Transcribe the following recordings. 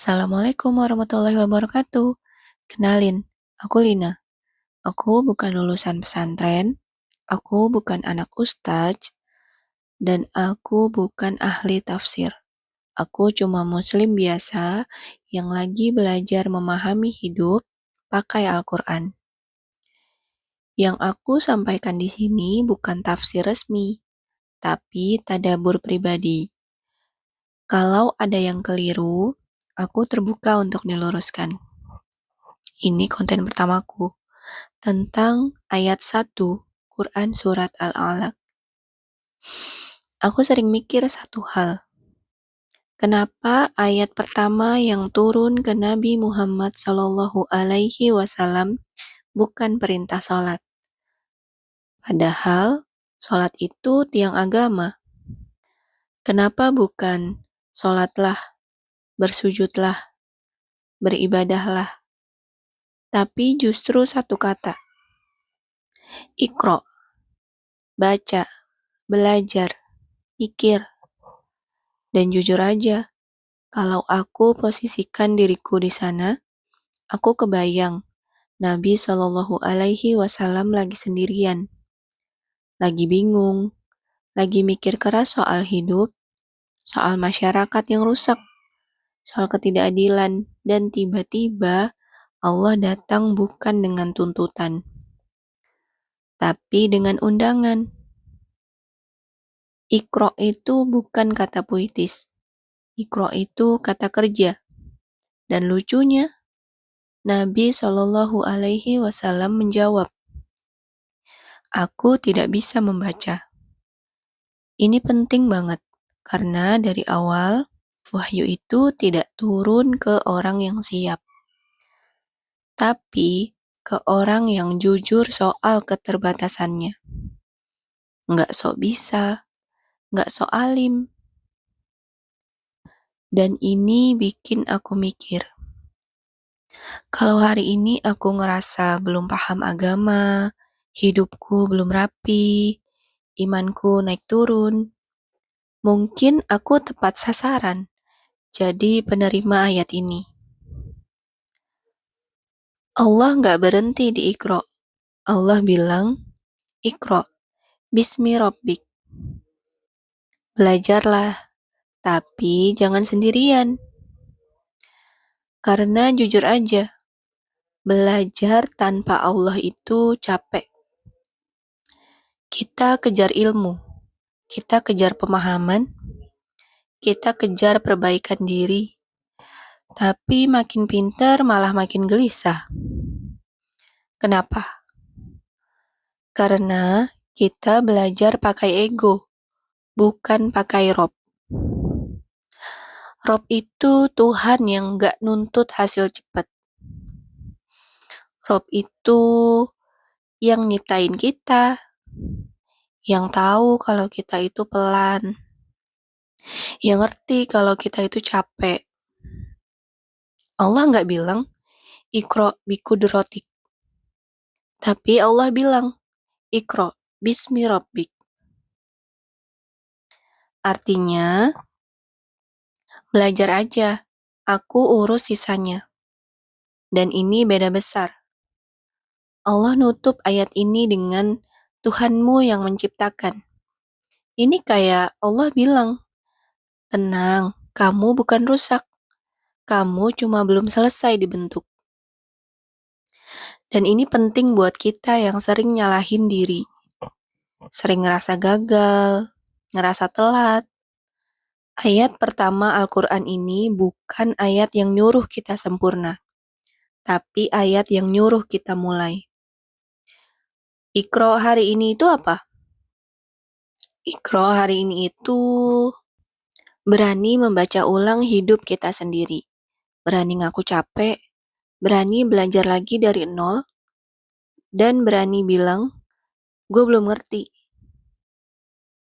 Assalamualaikum warahmatullahi wabarakatuh. Kenalin, aku Lina. Aku bukan lulusan pesantren, aku bukan anak ustadz, dan aku bukan ahli tafsir. Aku cuma muslim biasa yang lagi belajar memahami hidup pakai Al-Quran. Yang aku sampaikan di sini bukan tafsir resmi, tapi tadabbur pribadi. Kalau ada yang keliru, aku terbuka untuk diluruskan. Ini konten pertamaku tentang ayat 1 Quran Surat Al-Alaq. Aku sering mikir satu hal. Kenapa ayat pertama yang turun ke Nabi Muhammad SAW bukan perintah sholat? Padahal sholat itu tiang agama. Kenapa bukan sholatlah, bersujudlah, beribadahlah? Tapi justru satu kata. Iqra, baca, belajar, pikir. Dan jujur aja, kalau aku posisikan diriku di sana, aku kebayang Nabi SAW lagi sendirian, lagi bingung, lagi mikir keras soal hidup, soal masyarakat yang rusak, soal ketidakadilan, dan tiba-tiba Allah datang bukan dengan tuntutan, tapi dengan undangan. Iqra itu bukan kata puitis. Iqra itu kata kerja. Dan lucunya, Nabi SAW menjawab, "Aku tidak bisa membaca." Ini penting banget, karena dari awal, wahyu itu tidak turun ke orang yang siap, tapi ke orang yang jujur soal keterbatasannya. Nggak sok bisa, nggak sok alim. Dan ini bikin aku mikir, kalau hari ini aku ngerasa belum paham agama, hidupku belum rapi, imanku naik turun, mungkin aku tepat sasaran jadi penerima ayat ini. Allah nggak berhenti di Iqra. Allah bilang, Iqra, bismi rabbik. Belajarlah, tapi jangan sendirian. Karena jujur aja, belajar tanpa Allah itu capek. Kita kejar ilmu, kita kejar pemahaman, kita kejar perbaikan diri, tapi makin pintar malah makin gelisah. Kenapa? Karena kita belajar pakai ego, bukan pakai Rob. Rob itu Tuhan yang gak nuntut hasil cepat. Rob itu yang nyiptain kita, yang tahu kalau kita itu pelan, yang ngerti kalau kita itu capek. Allah gak bilang, Iqra biqudratik. Tapi Allah bilang, Iqra bismi rabbik. Artinya, belajar aja, aku urus sisanya. Dan ini beda besar. Allah nutup ayat ini dengan Tuhanmu yang menciptakan. Ini kayak Allah bilang, tenang, kamu bukan rusak. Kamu cuma belum selesai dibentuk. Dan ini penting buat kita yang sering nyalahin diri. Sering ngerasa gagal, ngerasa telat. Ayat pertama Al-Quran ini bukan ayat yang nyuruh kita sempurna, tapi ayat yang nyuruh kita mulai. Iqra hari ini itu apa? Iqra hari ini itu berani membaca ulang hidup kita sendiri. Berani ngaku capek, berani belajar lagi dari nol, dan berani bilang, gue belum ngerti.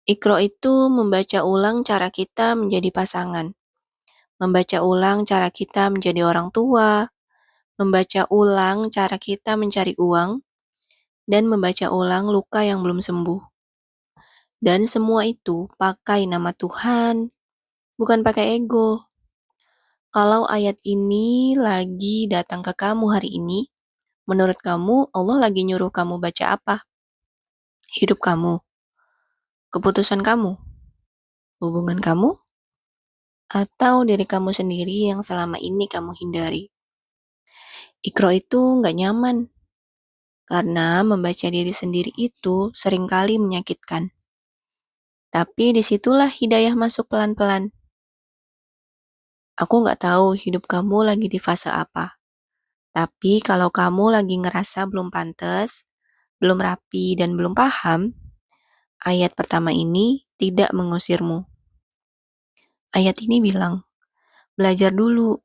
Iqra itu membaca ulang cara kita menjadi pasangan, membaca ulang cara kita menjadi orang tua, membaca ulang cara kita mencari uang, dan membaca ulang luka yang belum sembuh. Dan semua itu pakai nama Tuhan, bukan pakai ego. Kalau ayat ini lagi datang ke kamu hari ini, menurut kamu Allah lagi nyuruh kamu baca apa? Hidup kamu, keputusan kamu, hubungan kamu, atau diri kamu sendiri yang selama ini kamu hindari? Ikro itu nggak nyaman, karena membaca diri sendiri itu seringkali menyakitkan. Tapi disitulah hidayah masuk pelan-pelan. Aku nggak tahu hidup kamu lagi di fase apa. Tapi kalau kamu lagi ngerasa belum pantas, belum rapi, dan belum paham, ayat pertama ini tidak mengusirmu. Ayat ini bilang, belajar dulu,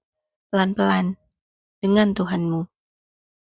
pelan-pelan, dengan Tuhanmu.